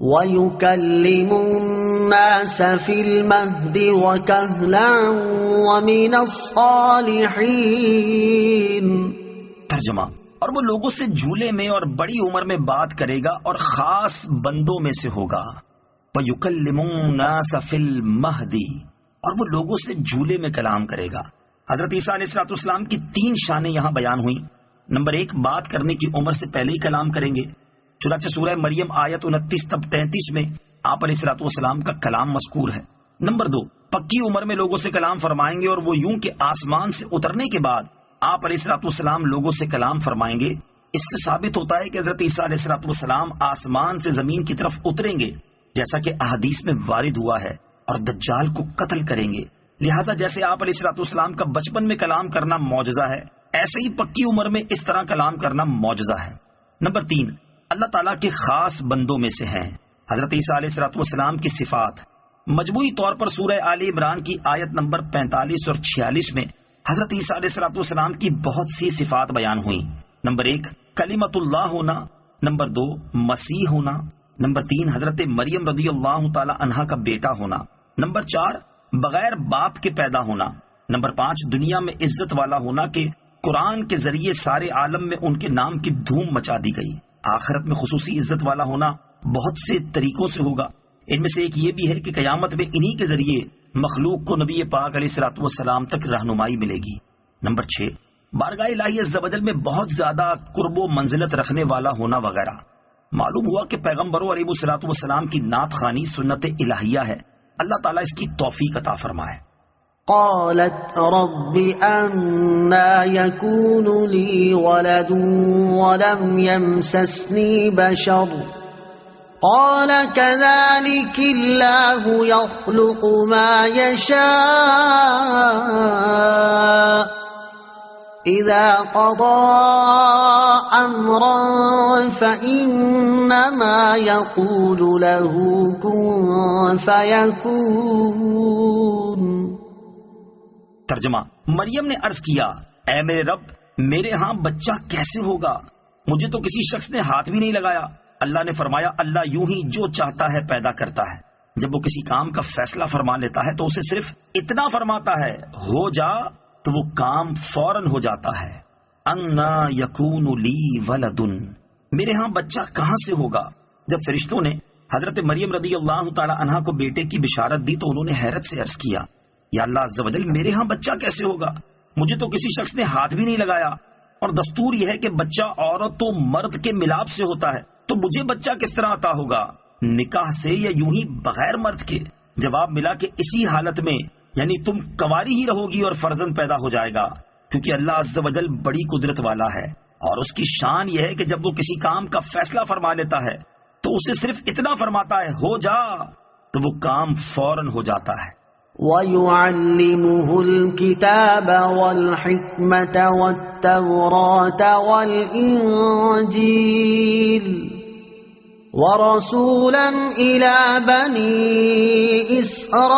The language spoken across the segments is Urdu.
وَيُكَلِّمُ النَّاسَ فِي الْمَهْدِ وَكَهْلًا وَمِنَ الصَّالِحِينَ۔ ترجمہ، اور وہ لوگوں سے جھولے میں اور بڑی عمر میں بات کرے گا اور خاص بندوں میں سے ہوگا۔ وَيُكَلِّمُ النَّاسَ فِي الْمَهْدِ، اور وہ لوگوں سے جھولے میں کلام کرے گا۔ حضرت عیسیٰ علیہ السلام کی 3 شانیں یہاں بیان ہوئیں۔ نمبر 1، بات کرنے کی عمر سے پہلے ہی کلام کریں گے، چنانچہ سورہ مریم آیت 29 تب 33 میں آپ علیہ السلام کا کلام مذکور ہے۔ نمبر 2، پکی عمر میں لوگوں سے کلام فرمائیں گے، اور وہ یوں کہ آسمان سے اترنے کے بعد آپ علیہ السلام لوگوں سے کلام فرمائیں گے۔ اس سے ثابت ہوتا ہے کہ حضرت عیسیٰ علیہ السلام آسمان سے زمین کی طرف اتریں گے، جیسا کہ احادیث میں وارد ہوا ہے، اور دجال کو قتل کریں گے۔ لہذا جیسے آپ علیہ السلام کا بچپن میں کلام کرنا معجزہ ہے، ایسے ہی پکی عمر میں اس طرح کلام کرنا معجزہ ہے۔ نمبر 3، اللہ تعالیٰ کے خاص بندوں میں سے ہیں حضرت عیسیٰ علیہ السلام کی صفات۔ مجموعی طور پر سورہ آل عمران کی آیت نمبر 45 اور 46 میں حضرت عیسیٰ علیہ السلام کی بہت سی صفات بیان ہوئیں۔ نمبر 1، کلمۃ اللہ ہونا۔ نمبر 2، مسیح ہونا۔ نمبر 3، حضرت مریم رضی اللہ تعالی عنہا کا بیٹا ہونا۔ نمبر 4، بغیر باپ کے پیدا ہونا۔ نمبر 5، دنیا میں عزت والا ہونا کہ قرآن کے ذریعے سارے عالم میں ان کے نام کی دھوم مچا دی گئی۔ آخرت میں خصوصی عزت والا ہونا بہت سے طریقوں سے ہوگا، ان میں سے ایک یہ بھی ہے کہ قیامت میں انہی کے ذریعے مخلوق کو نبی پاک علیہ السلام تک رہنمائی ملے گی۔ نمبر 6، بارگاہ الہی عز و جل میں بہت زیادہ قرب و منزلت رکھنے والا ہونا وغیرہ۔ معلوم ہوا کہ پیغمبروں علیہ السلام کی نعت خوانی سنت الہیہ ہے۔ اللہ تعالیٰ اس کی توفیق عطا فرمائے۔ قالت رب أنا يكون لي ولد ولم يمسسني بشر قال كذلك الله يخلق ما يشاء إذا قضى أمرا فإنما يقول له كن فيكون۔ ترجمہ، مریم نے عرض کیا، اے میرے رب، میرے ہاں بچہ کیسے ہوگا؟ مجھے تو کسی شخص نے ہاتھ بھی نہیں لگایا۔ اللہ نے فرمایا، اللہ یوں ہی جو چاہتا ہے پیدا کرتا ہے۔ جب وہ کسی کام کا فیصلہ فرما لیتا ہے تو اسے صرف اتنا فرماتا ہے، ہو جا، تو وہ کام فوراً ہو جاتا ہے۔ انا یکون لی ولد، میرے ہاں بچہ کہاں سے ہوگا؟ جب فرشتوں نے حضرت مریم رضی اللہ تعالی عنہا کو بیٹے کی بشارت دی تو انہوں نے حیرت سے عرض کیا، یا اللہ عز و جل، میرے ہاں بچہ کیسے ہوگا؟ مجھے تو کسی شخص نے ہاتھ بھی نہیں لگایا، اور دستور یہ ہے کہ بچہ عورت و مرد کے ملاپ سے ہوتا ہے، تو مجھے بچہ کس طرح عطا ہوگا؟ نکاح سے یا یوں ہی بغیر مرد کے؟ جواب ملا کہ اسی حالت میں، یعنی تم کنواری ہی رہو گی اور فرزند پیدا ہو جائے گا، کیونکہ اللہ عز و جل بڑی قدرت والا ہے، اور اس کی شان یہ ہے کہ جب وہ کسی کام کا فیصلہ فرما لیتا ہے تو اسے صرف اتنا فرماتا ہے، ہو جا، تو وہ کام فوراً ہو جاتا ہے۔ وَيُعَلِّمُهُ الْكِتَابَ وَالْحِكْمَةَ وَالتَّوْرَاةَ وَالْإِنْجِيلَ وَرَسُولًا إِلَى بَنِي إِسْرَائِيلَ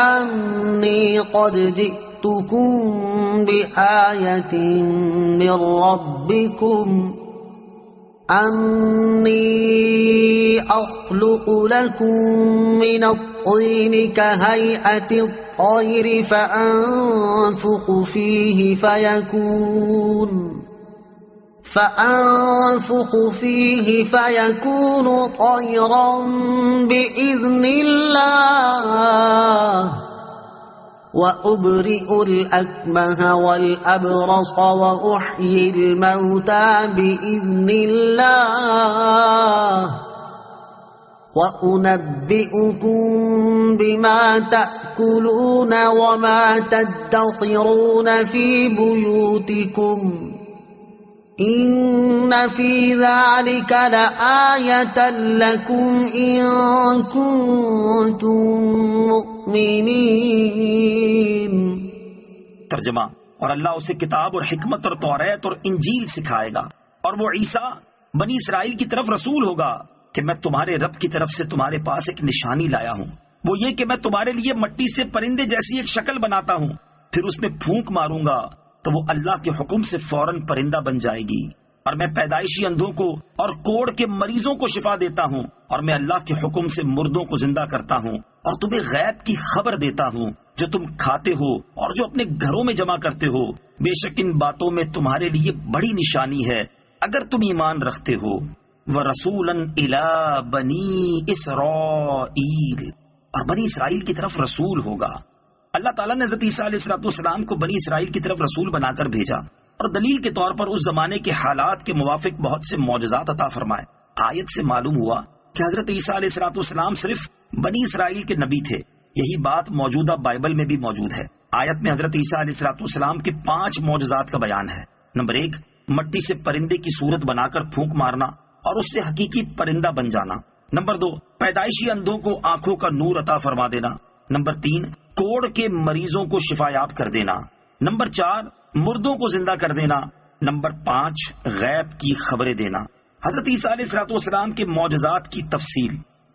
أَنِّي قَدْ جِئْتُكُمْ بِآيَةٍ مِّن رَّبِّكُمْ أَنِّي أَخْلُقُ لَكُم مِّنَ الطِّينِ كَهَيْئَةِ الطَّيْرِ فَأَنفُخُ فِيهِ فَيَكُونُ طَيْرًا بِإِذْنِ اللَّهِ وَأُبْرِئُ الْأَكْمَهَ وَالْأَبْرَصَ وَأُحْيِي الْمَوْتَى بِإِذْنِ اللَّهِ وَأُنَبِّئُكُم بِمَا تَأْكُلُونَ وَمَا تَدَّخِرُونَ فِي بُيُوتِكُمْ إِنَّ فِي ذَلِكَ لَآيَةً لَكُمْ إِن كُنتُم مُّؤْمِنِينَ۔ ترجمہ، اور اللہ اسے کتاب اور حکمت اور توریت اور انجیل سکھائے گا، اور وہ عیسیٰ بنی اسرائیل کی طرف رسول ہوگا کہ میں تمہارے رب کی طرف سے تمہارے پاس ایک نشانی لایا ہوں، وہ یہ کہ میں تمہارے لیے مٹی سے پرندے جیسی ایک شکل بناتا ہوں، پھر اس میں پھونک ماروں گا تو وہ اللہ کے حکم سے فوراً پرندہ بن جائے گی، اور میں پیدائشی اندھوں کو اور کوڑ کے مریضوں کو شفا دیتا ہوں، اور میں اللہ کے حکم سے مردوں کو زندہ کرتا ہوں، اور تمہیں غیب کی خبر دیتا ہوں جو تم کھاتے ہو اور جو اپنے گھروں میں جمع کرتے ہو۔ بے شک ان باتوں میں تمہارے لیے بڑی نشانی ہے اگر تم ایمان رکھتے ہو۔ وَرَسُولًا إِلَىٰ بَنِي إِسْرَائِيلَ، اور بنی اسرائیل کی طرف رسول ہوگا۔ اللہ تعالیٰ نے حضرت عیسیٰ علیہ السلام کو بنی اسرائیل کی طرف رسول بنا کر بھیجا، اور دلیل کے طور پر اس زمانے کے حالات کے موافق بہت سے معجزات عطا فرمائے۔ آیت سے معلوم ہوا کہ حضرت عیسیٰ علیہ السلام صرف بنی اسرائیل کے نبی تھے۔ یہی بات موجودہ بائبل میں بھی موجود ہے۔ آیت میں حضرت عیسیٰ علیہ السلام کے 5 معجزات کا بیان ہے۔ نمبر 1، مٹی سے پرندے کی صورت بنا کر پھونک مارنا اور اس سے حقیقی پرندہ بن جانا۔ نمبر 2، پیدائشی اندھوں کو آنکھوں کا نور عطا فرما دینا۔ نمبر 3، کوڑ کے مریضوں کو شفا یاب کر دینا۔ نمبر 4، مردوں کو زندہ کر دینا۔ نمبر 5، غیب کی خبریں دینا۔ حضرت عیسیٰ علیہ السلام کے معجزات کی تفصیل۔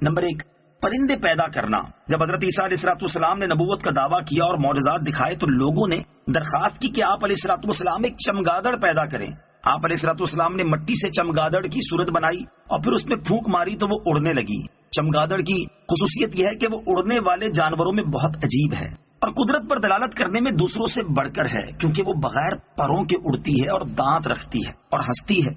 نمبر 1، پرندے پیدا کرنا۔ جب حضرت عیسیٰ علیہ السلام نے نبوت کا دعویٰ کیا اور معجزات دکھائے تو لوگوں نے درخواست کی کہ آپ علیہ السلام ایک چمگادڑ پیدا کریں۔ آپ علیہ السلام نے مٹی سے چمگادڑ کی صورت بنائی اور پھر اس میں پھونک ماری تو وہ اڑنے لگی۔ چمگادڑ کی خصوصیت یہ ہے کہ وہ اڑنے والے جانوروں میں بہت عجیب ہے اور قدرت پر دلالت کرنے میں دوسروں سے بڑھ کر ہے، کیونکہ وہ بغیر پروں کے اڑتی ہے اور دانت رکھتی ہے اور ہنستی ہے،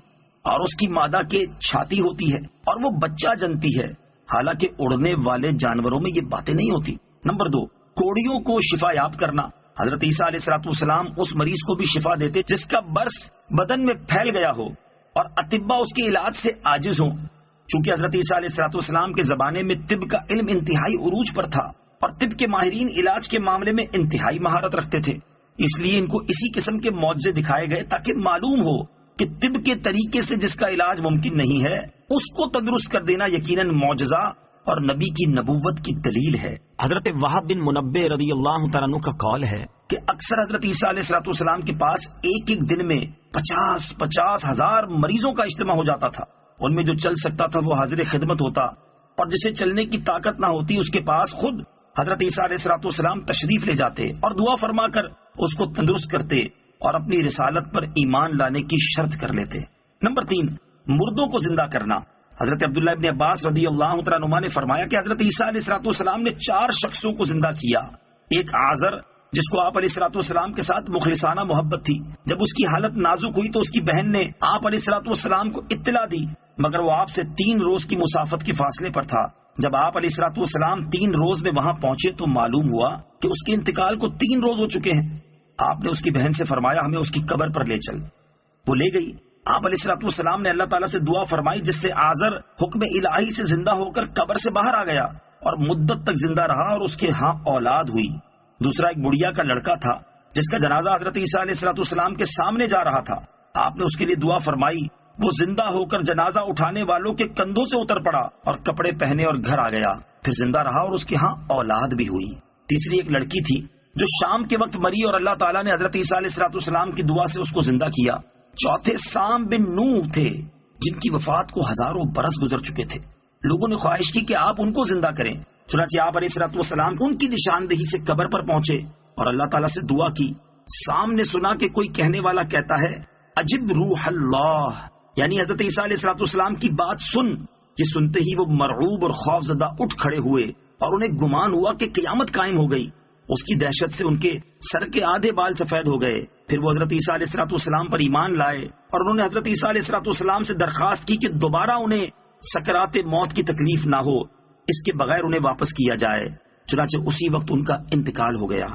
اور اس کی مادہ کے چھاتی ہوتی ہے اور وہ بچہ جنتی ہے، حالانکہ اڑنے والے جانوروں میں یہ باتیں نہیں ہوتی۔ نمبر 2، کوڑیوں کو شفا یاب کرنا۔ حضرت عیسیٰ علیہ السلام اس مریض کو بھی شفا دیتے جس کا برس بدن میں پھیل گیا ہو اور اطباء اس کے علاج سے عاجز ہوں۔ چونکہ حضرت عیسیٰ علیہ السلام کے زمانے میں طب کا علم انتہائی عروج پر تھا اور طب کے ماہرین علاج کے معاملے میں انتہائی مہارت رکھتے تھے، اس لیے ان کو اسی قسم کے معجزے دکھائے گئے تاکہ معلوم ہو کہ طب کے طریقے سے جس کا علاج ممکن نہیں ہے اس کو تندرست کر دینا یقیناً معجزہ اور نبی کی نبوت کی دلیل ہے۔ حضرت وہب بن منبہ رضی اللہ تعالیٰ عنہ کا قول ہے کہ اکثر حضرت عیسیٰ علیہ السلام کے پاس ایک دن میں 50 ہزار مریضوں کا اجتماع ہو جاتا تھا۔ ان میں جو چل سکتا تھا وہ حاضر خدمت ہوتا، اور جسے چلنے کی طاقت نہ ہوتی اس کے پاس خود حضرت عیسیٰ علیہ السلام تشریف لے جاتے اور دعا فرما کر اس کو تندرست کرتے اور اپنی رسالت پر ایمان لانے کی شرط کر لیتے۔ نمبر 3، مردوں کو زندہ کرنا۔ حضرت عبداللہ ابن عباس رضی اللہ تعالیٰ عنہ نے فرمایا کہ حضرت عیسیٰ علیہ السلام نے 4 شخصوں کو زندہ کیا۔ ایک عازر جس کو آپ علیہ السلام کے ساتھ مخلصانہ محبت تھی، جب اس کی حالت نازک ہوئی تو اس کی بہن نے آپ علیہ السلام کو اطلاع دی، مگر وہ آپ سے 3 روز کی مسافت کے فاصلے پر تھا۔ جب آپ علیہ السلام 3 روز میں وہاں پہنچے تو معلوم ہوا کہ اس کے انتقال کو 3 روز ہو چکے ہیں۔ آپ نے اس کی بہن سے فرمایا ہمیں اس کی قبر پر لے چل۔ وہ لے گئی۔ آپ علیہ السلام نے اللہ تعالیٰ سے دعا فرمائی جس سے آزر حکم الہی سے زندہ ہو کر قبر سے باہر آ گیا اور مدت تک زندہ رہا اور اس کے ہاں اولاد ہوئی۔ دوسرا ایک بڑھیا کا لڑکا تھا جس کا جنازہ حضرت عیسیٰ علیہ السلام کے سامنے جا رہا تھا۔ آپ نے اس کے لیے دعا فرمائی، وہ زندہ ہو کر جنازہ اٹھانے والوں کے کندھوں سے اتر پڑا اور کپڑے پہنے اور گھر آ گیا، پھر زندہ رہا اور اس کے ہاں اولاد بھی ہوئی۔ تیسری ایک لڑکی تھی جو شام کے وقت مری اور اللہ تعالیٰ نے حضرت عیسیٰ علیہ السلام کی دعا سے اس کو زندہ کیا۔ چوتھے سام بن نوح تھے جن کی وفات کو ہزاروں برس گزر چکے تھے۔ لوگوں نے خواہش کی کہ آپ ان کو زندہ کریں، چنانچہ آپ علیہ السلام ان کی نشاندہی سے قبر پر پہنچے اور اللہ تعالیٰ سے دعا کی۔ سام نے سنا کہ کوئی کہنے والا کہتا ہے عجب روح اللہ، یعنی حضرت عیسیٰ علیہ السلام کی بات سن۔ یہ سنتے ہی وہ مرعوب اور خوف زدہ اٹھ کھڑے ہوئے اور انہیں گمان ہوا کہ قیامت قائم ہو گئی۔ اس کی دہشت سے ان کے سر کے آدھے بال سفید ہو گئے۔ پھر وہ حضرت عیسیٰ علیہ السلام پر ایمان لائے اور انہوں نے حضرت عیسیٰ علیہ السلام سے درخواست کی کہ دوبارہ انہیں سکرات موت کی تکلیف نہ ہو، اس کے بغیر انہیں واپس کیا جائے۔ چنانچہ اسی وقت ان کا انتقال ہو گیا۔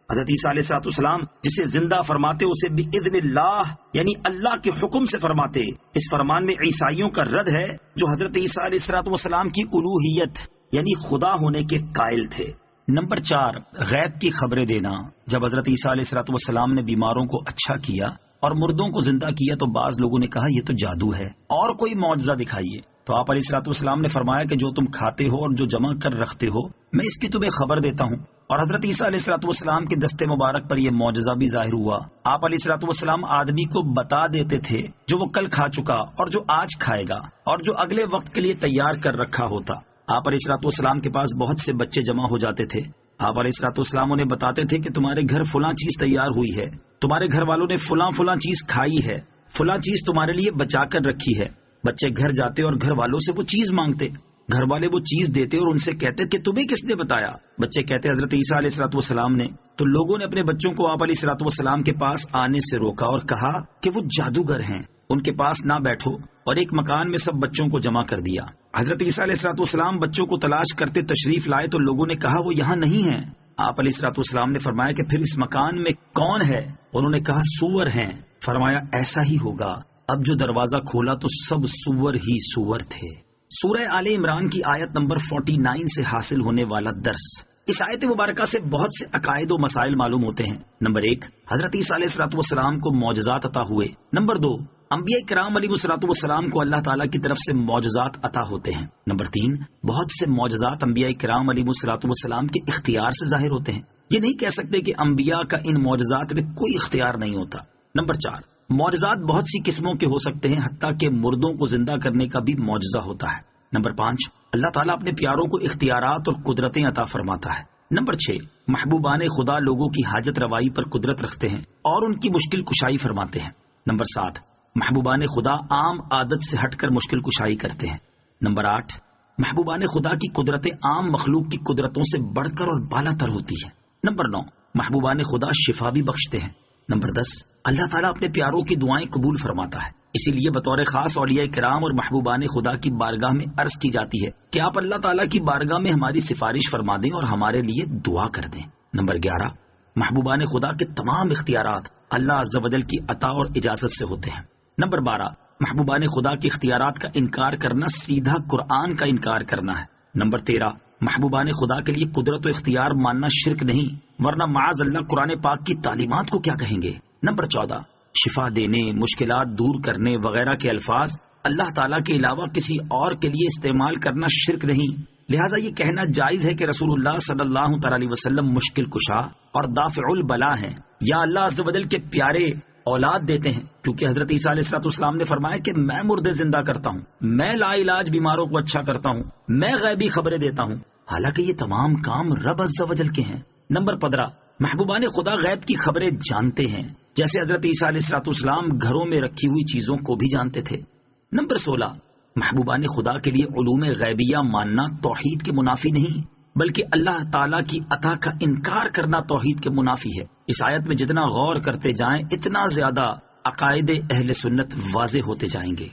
حضرت عیسیٰ علیہ السلام جسے زندہ فرماتے اسے بِإِذْنِ اللہ یعنی اللہ کے حکم سے فرماتے۔ اس فرمان میں عیسائیوں کا رد ہے جو حضرت عیسیٰ علیہ السلام کی الوہیت یعنی خدا ہونے کے قائل تھے۔ نمبر 4، غیب کی خبریں دینا۔ جب حضرت عیسیٰ علیہ السلام نے بیماروں کو اچھا کیا اور مردوں کو زندہ کیا تو بعض لوگوں نے کہا یہ تو جادو ہے، اور کوئی معجزہ دکھائیے۔ تو آپ علیہ السلام نے فرمایا کہ جو تم کھاتے ہو اور جو جمع کر رکھتے ہو میں اس کی تمہیں خبر دیتا ہوں۔ اور حضرت عیسیٰ علیہ السلام کے دستے مبارک پر یہ معجزہ بھی ظاہر ہوا۔ آپ علیہ السلام آدمی کو بتا دیتے تھے جو وہ کل کھا چکا اور جو آج کھائے گا اور جو اگلے وقت کے لیے تیار کر رکھا ہوتا۔ آپ علیہ السلام کے پاس بہت سے بچے جمع ہو جاتے تھے۔ آپ علیہ السلام انہیں بتاتے تھے کہ تمہارے گھر فلاں چیز تیار ہوئی ہے، تمہارے گھر والوں نے فلاں چیز کھائی ہے، فلاں چیز تمہارے لیے بچا کر رکھی ہے. بچے گھر جاتے اور گھر والوں سے وہ چیز مانگتے. گھر والے وہ چیز دیتے اور ان سے کہتے کہ تمہیں کس نے بتایا؟ بچے کہتے حضرت عیسیٰ علیہ الصلوۃ والسلام نے. تو لوگوں نے اپنے بچوں کو آپ علیہ الصلوۃ والسلام کے پاس آنے سے روکا اور کہا کہ وہ جادوگر ہیں، ان کے پاس نہ بیٹھو، اور ایک مکان میں سب بچوں کو جمع کر دیا. حضرت عیسیٰ علیہ الصلوۃ والسلام بچوں کو تلاش کرتے تشریف لائے تو لوگوں نے کہا وہ یہاں نہیں ہیں. آپ علیہ الصلوۃ والسلام نے فرمایا کہ پھر اس مکان میں کون ہے؟ انہوں نے کہا سور ہیں. فرمایا ایسا ہی ہوگا. اب جو دروازہ کھولا تو سب سور ہی سور تھے. سورہ آل عمران کی آیت نمبر 49 سے حاصل ہونے والا درس. اس آیت مبارکہ سے بہت سے عقائد و مسائل معلوم ہوتے ہیں. نمبر 1، حضرت عیسیٰ علیہ الصلوۃ والسلام کو معجزات عطا ہوئے. نمبر 2، انبیاء کرام علیہ الصلوۃ والسلام کو اللہ تعالیٰ کی طرف سے معجزات عطا ہوتے ہیں. نمبر 3، بہت سے معجزات انبیاء کرام علیہ الصلوۃ والسلام کے اختیار سے ظاہر ہوتے ہیں. یہ نہیں کہہ سکتے کہ انبیاء کا ان معجزات میں کوئی اختیار نہیں ہوتا. نمبر 4، معجزات بہت سی قسموں کے ہو سکتے ہیں، حتیٰ کہ مردوں کو زندہ کرنے کا بھی معجزہ ہوتا ہے. نمبر 5، اللہ تعالیٰ اپنے پیاروں کو اختیارات اور قدرتیں عطا فرماتا ہے. نمبر 6، محبوبان خدا لوگوں کی حاجت روائی پر قدرت رکھتے ہیں اور ان کی مشکل کشائی فرماتے ہیں. نمبر 7، محبوبان خدا عام عادت سے ہٹ کر مشکل کشائی کرتے ہیں. نمبر 8، محبوبان خدا کی قدرتیں عام مخلوق کی قدرتوں سے بڑھ کر اور بالا تر ہوتی ہیں. نمبر 9، محبوبان خدا شفا بھی بخشتے ہیں. نمبر 10، اللہ تعالیٰ اپنے پیاروں کی دعائیں قبول فرماتا ہے. اسی لیے بطور خاص اولیاء کرام اور محبوبان خدا کی بارگاہ میں عرض کی جاتی ہے کہ آپ اللہ تعالیٰ کی بارگاہ میں ہماری سفارش فرما دیں اور ہمارے لیے دعا کر دیں. نمبر 11، محبوبان خدا کے تمام اختیارات اللہ عز و جل کی عطا اور اجازت سے ہوتے ہیں. نمبر 12، محبوبان خدا کے اختیارات کا انکار کرنا سیدھا قرآن کا انکار کرنا ہے. نمبر 13، محبوبان خدا کے لیے قدرت و اختیار ماننا شرک نہیں، ورنہ معاذ اللہ قرآن پاک کی تعلیمات کو کیا کہیں گے. نمبر 14، شفا دینے، مشکلات دور کرنے وغیرہ کے الفاظ اللہ تعالیٰ کے علاوہ کسی اور کے لیے استعمال کرنا شرک نہیں. لہٰذا یہ کہنا جائز ہے کہ رسول اللہ صلی اللہ تعالی علیہ وسلم مشکل کشا اور دافع البلا ہیں، یا اللہ عز و جل کے پیارے اولاد دیتے ہیں، کیونکہ حضرت عیسیٰ علیہ الصلوۃ والسلام نے فرمایا کہ میں مردے زندہ کرتا ہوں، میں لا علاج بیماروں کو اچھا کرتا ہوں، میں غیبی خبریں دیتا ہوں، حالانکہ یہ تمام کام رب عز و جل کے ہیں. نمبر 15، محبوبان خدا غیب کی خبریں جانتے ہیں، جیسے حضرت عیسیٰ علیہ الصلوۃ والسلام گھروں میں رکھی ہوئی چیزوں کو بھی جانتے تھے. نمبر 16، محبوبان خدا کے لیے علوم غیبیہ ماننا توحید کے منافی نہیں، بلکہ اللہ تعالیٰ کی عطا کا انکار کرنا توحید کے منافی ہے. اس آیت میں جتنا غور کرتے جائیں اتنا زیادہ عقائد اہل سنت واضح ہوتے جائیں گے.